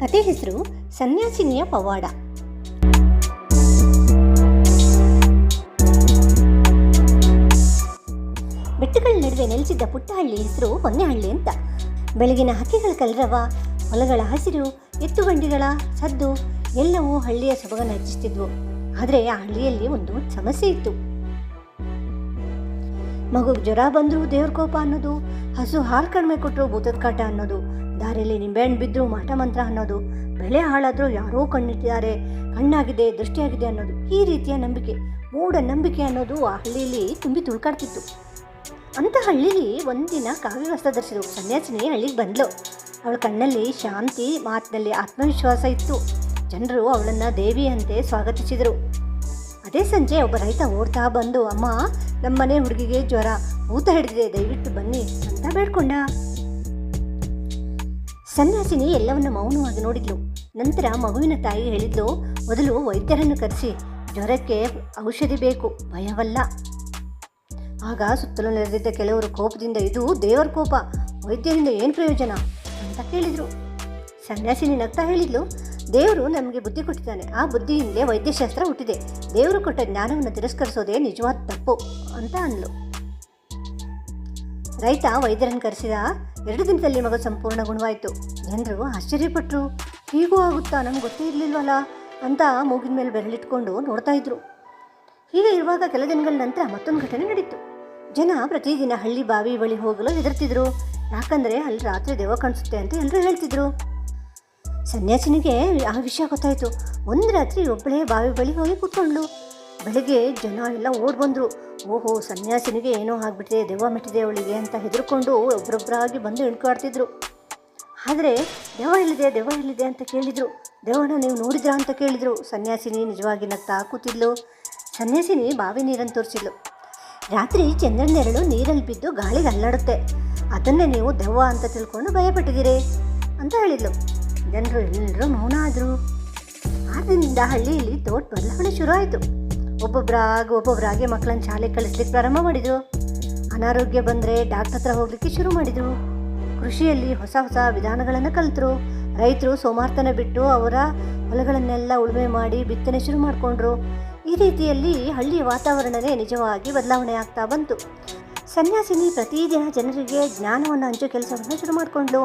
ಕತೆ ಹೆಸರು ಸನ್ಯಾಸಿನಿಯ ಪವಾಡ. ಬೆಟ್ಟಗಳ ನಡುವೆ ನೆಲೆಸಿದ್ದ ಪುಟ್ಟ ಹಳ್ಳಿ ಹೆಸರು ಹೊನ್ನೆಹಳ್ಳಿ ಅಂತ. ಬೆಳಗಿನ ಹಕ್ಕಿಗಳ ಕಲರವ, ಹೊಲಗಳ ಹಸಿರು, ಎತ್ತುಬಂಡಿಗಳ ಸದ್ದು ಎಲ್ಲವೂ ಹಳ್ಳಿಯ ಸೊಬಗನ್ನು ಹೆಚ್ಚಿಸ್ತಿದ್ವು. ಆದರೆ ಆ ಹಳ್ಳಿಯಲ್ಲಿ ಒಂದು ಸಮಸ್ಯೆ ಇತ್ತು. ಮಗುಗೆ ಜ್ವರ ಬಂದರೂ ದೇವ್ರ ಕೋಪ ಅನ್ನೋದು, ಹಸು ಹಾಲು ಕಡಿಮೆ ಕೊಟ್ಟರು ಭೂತದ ಕಾಟ ಅನ್ನೋದು, ದಾರಿಯಲ್ಲಿ ನಿಂಬೆಹಣ್ಣು ಬಿದ್ದರೂ ಮಾಟ ಮಂತ್ರ ಅನ್ನೋದು, ಬೆಳೆ ಹಾಳಾದರೂ ಯಾರೋ ಕಣ್ಣಿಟ್ಟಿದ್ದಾರೆ, ಕಣ್ಣಾಗಿದೆ, ದೃಷ್ಟಿಯಾಗಿದೆ ಅನ್ನೋದು, ಈ ರೀತಿಯ ನಂಬಿಕೆ, ಮೂಢನಂಬಿಕೆ ಅನ್ನೋದು ಆ ಹಳ್ಳಿಯಲ್ಲಿ ತುಂಬಿ ತುಳ್ಕಾಡ್ತಿತ್ತು. ಅಂಥ ಹಳ್ಳಿಲಿ ಒಂದಿನ ಕಾವ್ಯ ವಸ್ತ್ರ ಧರಿಸಿದ್ರು ಸನ್ಯಾಸಿನಿ ಹಳ್ಳಿಗೆ ಬಂದ್ಲು. ಅವಳ ಕಣ್ಣಲ್ಲಿ ಶಾಂತಿ, ಮಾತಿನಲ್ಲಿ ಆತ್ಮವಿಶ್ವಾಸ ಇತ್ತು. ಜನರು ಅವಳನ್ನು ದೇವಿಯಂತೆ ಸ್ವಾಗತಿಸಿದರು. ಅದೇ ಸಂಜೆ ಒಬ್ಬ ರೈತ ಓಡ್ತಾ ಬಂದು, ಅಮ್ಮ, ನಮ್ಮನೆ ಹುಡುಗಿಗೆ ಜ್ವರ, ಭೂತ ಹಿಡಿದಿದೆ, ದಯವಿಟ್ಟು ಬನ್ನಿ ಅಂತ ಬೇಡ್ಕೊಂಡ. ಸನ್ಯಾಸಿನಿ ಎಲ್ಲವನ್ನ ಮೌನವಾಗಿ ನೋಡಿದ್ಲು. ನಂತರ ಮಗುವಿನ ತಾಯಿ ಹೇಳಿದ್ಲು, ಮೊದಲು ವೈದ್ಯರನ್ನು ಕರೆಸಿ, ಜ್ವರಕ್ಕೆ ಔಷಧಿ ಬೇಕು, ಭಯವಲ್ಲ. ಆಗ ಸುತ್ತಲೂ ನೆರೆದಿದ್ದ ಕೆಲವರು ಕೋಪದಿಂದ, ಇದು ದೇವರ ಕೋಪ, ವೈದ್ಯರಿಂದ ಏನು ಪ್ರಯೋಜನ ಅಂತ ಕೇಳಿದರು. ಸನ್ಯಾಸಿನಿ ನಗ್ತಾ ಹೇಳಿದ್ಲು, ದೇವರು ನಮಗೆ ಬುದ್ಧಿ ಕೊಟ್ಟಿದ್ದಾನೆ, ಆ ಬುದ್ಧಿಯಿಂದಲೇ ವೈದ್ಯಶಾಸ್ತ್ರ ಹುಟ್ಟಿದೆ, ದೇವರು ಕೊಟ್ಟ ಜ್ಞಾನವನ್ನು ತಿರಸ್ಕರಿಸೋದೇ ನಿಜವಾದ ತಪ್ಪು ಅಂತ ಅಂದ್ಲು. ರೈತ ವೈದ್ಯರನ್ನು ಕರೆಸಿದ. 2 ದಿನದಲ್ಲಿ ಮಗು ಸಂಪೂರ್ಣ ಗುಣವಾಯಿತು. ಜನರು ಆಶ್ಚರ್ಯಪಟ್ಟರು. ಹೀಗೂ ಆಗುತ್ತಾ, ನಮ್ಗೆ ಗೊತ್ತೇ ಇರಲಿಲ್ವಲ್ಲ ಅಂತ ಮೂಗಿನ ಮೇಲೆ ಬೆರಳಿಟ್ಕೊಂಡು ನೋಡ್ತಾ ಇದ್ರು. ಹೀಗೆ ಇರುವಾಗ ಕೆಲ ದಿನಗಳ ನಂತರ ಮತ್ತೊಂದು ಘಟನೆ ನಡೀತು. ಜನ ಪ್ರತಿದಿನ ಹಳ್ಳಿ ಬಾವಿ ಬಳಿ ಹೋಗಲು ಹೆದರ್ತಿದ್ರು. ಯಾಕಂದರೆ ಅಲ್ಲಿ ರಾತ್ರಿ ದೆವ್ವ ಕಾಣಿಸುತ್ತೆ ಅಂತ ಎಲ್ಲರೂ ಹೇಳ್ತಿದ್ರು. ಸನ್ಯಾಸಿನಿಗೆ ಆ ವಿಷಯ ಗೊತ್ತಾಯಿತು. ಒಂದು ರಾತ್ರಿ ಒಬ್ಬಳೇ ಬಾವಿ ಬಳಿ ಹೋಗಿ ಕೂತ್ಕೊಂಡ್ಳು. ಬೆಳಗ್ಗೆ ಜನ ಎಲ್ಲ ಓಡ್ ಬಂದರು. ಓಹೋ, ಸನ್ಯಾಸಿನಿಗೆ ಏನೋ ಆಗಿಬಿಟ್ಟಿದೆ, ದೆವ್ವ ಮೆಟ್ಟಿದೆ ಅವಳಿಗೆ ಅಂತ ಹೆದರ್ಕೊಂಡು ಒಬ್ಬರೊಬ್ಬರಾಗಿ ಬಂದು ಇಣ್ಕಾಡ್ತಿದ್ರು. ಆದರೆ ದೆವ್ವ ಎಲ್ಲಿದೆ ಅಂತ ಕೇಳಿದರು. ದೆವ್ವನ ನೀವು ನೋಡಿದ್ರಾ ಅಂತ ಕೇಳಿದರು. ಸನ್ಯಾಸಿನಿ ನಿಜವಾಗಿ ನಗ್ತಾ ಕೂತಿದ್ಲು. ಸನ್ಯಾಸಿನಿ ಬಾವಿ ನೀರನ್ನು ತೋರಿಸಿದ್ಲು. ರಾತ್ರಿ ಚಂದ್ರನ ನೆರಳು ನೀರಲ್ಲಿ ಬಿದ್ದು ಗಾಳಿಗೆ ಅಲ್ಲಾಡುತ್ತೆ, ಅದನ್ನೇ ನೀವು ದೆವ್ವ ಅಂತ ತಿಳ್ಕೊಂಡು ಭಯಪಟ್ಟಿದ್ದೀರಿ ಅಂತ ಹೇಳಿದ್ಲು. ಜನರು ಎಲ್ಲರೂ ಮೌನ ಆದರು. ಆ ದಿನದಿಂದ ಹಳ್ಳಿಯಲ್ಲಿ ದೊಡ್ಡ ಬದಲಾವಣೆ ಶುರು ಆಯಿತು. ಒಬ್ಬೊಬ್ಬರಾಗಿ ಮಕ್ಕಳನ್ನ ಶಾಲೆಗೆ ಕಳಿಸ್ಲಿಕ್ಕೆ ಪ್ರಾರಂಭ ಮಾಡಿದರು. ಅನಾರೋಗ್ಯ ಬಂದರೆ ಡಾಕ್ಟರ್ ಹತ್ರ ಹೋಗ್ಲಿಕ್ಕೆ ಶುರು ಮಾಡಿದರು. ಕೃಷಿಯಲ್ಲಿ ಹೊಸ ವಿಧಾನಗಳನ್ನು ಕಲಿತರು. ರೈತರು ಸೋಮಾರ್ತನ ಬಿಟ್ಟು ಅವರ ಹೊಲಗಳನ್ನೆಲ್ಲ ಉಳುಮೆ ಮಾಡಿ ಬಿತ್ತನೆ ಶುರು ಮಾಡಿಕೊಂಡ್ರು. ಈ ರೀತಿಯಲ್ಲಿ ಹಳ್ಳಿಯ ವಾತಾವರಣವೇ ನಿಜವಾಗಿ ಬದಲಾವಣೆ ಆಗ್ತಾ ಬಂತು. ಸನ್ಯಾಸಿನಿ ಪ್ರತಿದಿನ ಜನರಿಗೆ ಜ್ಞಾನವನ್ನು ಹಂಚೋ ಕೆಲಸವನ್ನು ಶುರು ಮಾಡಿಕೊಂಡ್ಳು.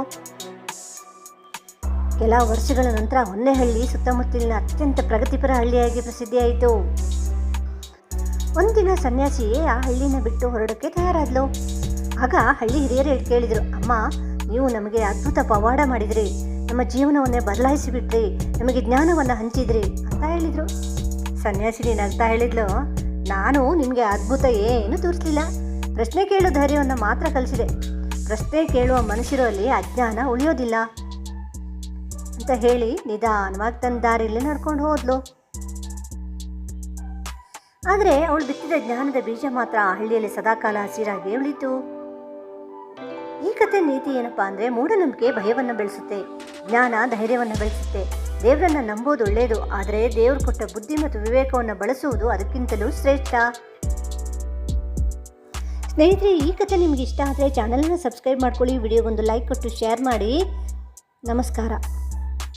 ಕೆಲ ವರ್ಷಗಳ ನಂತರ ಹೊನ್ನೆಹಳ್ಳಿ ಸುತ್ತಮುತ್ತಲಿನ ಅತ್ಯಂತ ಪ್ರಗತಿಪರ ಹಳ್ಳಿಯಾಗಿ ಪ್ರಸಿದ್ಧಿಯಾಯಿತು. ಒಂದಿನ ಸನ್ಯಾಸಿ ಆ ಹಳ್ಳಿನ ಬಿಟ್ಟು ಹೊರಡೋಕ್ಕೆ ತಯಾರಾದ್ಲು. ಆಗ ಹಳ್ಳಿ ಹಿರಿಯರು ಕೇಳಿದರು, ಅಮ್ಮ, ನೀವು ನಮಗೆ ಅದ್ಭುತ ಪವಾಡ ಮಾಡಿದ್ರಿ, ನಮ್ಮ ಜೀವನವನ್ನೇ ಬದಲಾಯಿಸಿಬಿಟ್ರಿ, ನಮಗೆ ಜ್ಞಾನವನ್ನು ಹಂಚಿದ್ರಿ ಅಂತ ಹೇಳಿದರು. ಸನ್ಯಾಸಿನಿ ನಗ್ತಾ ಹೇಳಿದ್ಲು, ನಾನು ನಿಮಗೆ ಅದ್ಭುತ ಏನು ತೋರಿಸಲಿಲ್ಲ, ಪ್ರಶ್ನೆ ಕೇಳೋ ಧೈರ್ಯವನ್ನು ಮಾತ್ರ ಕಲಿಸಿದೆ. ಪ್ರಶ್ನೆ ಕೇಳುವ ಮನುಷ್ಯರಲ್ಲಿ ಅಜ್ಞಾನ ಉಳಿಯೋದಿಲ್ಲ ಅಂತ ಹೇಳಿ ನಿಧಾನವಾಗಿ ತನ್ನ ದಾರಿಯಲ್ಲಿ ನಡ್ಕೊಂಡು ಹೋದ್ಲು. ಆದರೆ ಅವಳು ಬಿತ್ತಿದ ಜ್ಞಾನದ ಬೀಜ ಮಾತ್ರ ಆ ಹಳ್ಳಿಯಲ್ಲಿ ಸದಾಕಾಲ ಹಸಿರಾಗಿ ಉಳಿತು. ಈ ಕಥೆ ನೀತಿ ಏನಪ್ಪಾ ಅಂದರೆ, ಮೂಢನಂಬಿಕೆ ಭಯವನ್ನು ಬೆಳೆಸುತ್ತೆ, ಜ್ಞಾನ ಧೈರ್ಯವನ್ನು ಬೆಳೆಸುತ್ತೆ. ದೇವರನ್ನು ನಂಬೋದು ಒಳ್ಳೆಯದು, ಆದರೆ ದೇವರು ಕೊಟ್ಟ ಬುದ್ಧಿ ಮತ್ತು ವಿವೇಕವನ್ನು ಬಳಸುವುದು ಅದಕ್ಕಿಂತಲೂ ಶ್ರೇಷ್ಠ. ಸ್ನೇಹಿತರೆ, ಈ ಕಥೆ ನಿಮಗೆ ಇಷ್ಟ ಆದರೆ ಚಾನಲನ್ನು ಸಬ್ಸ್ಕ್ರೈಬ್ ಮಾಡ್ಕೊಳ್ಳಿ, ವಿಡಿಯೋಗೊಂದು ಲೈಕ್ ಕೊಟ್ಟು ಶೇರ್ ಮಾಡಿ. ನಮಸ್ಕಾರ.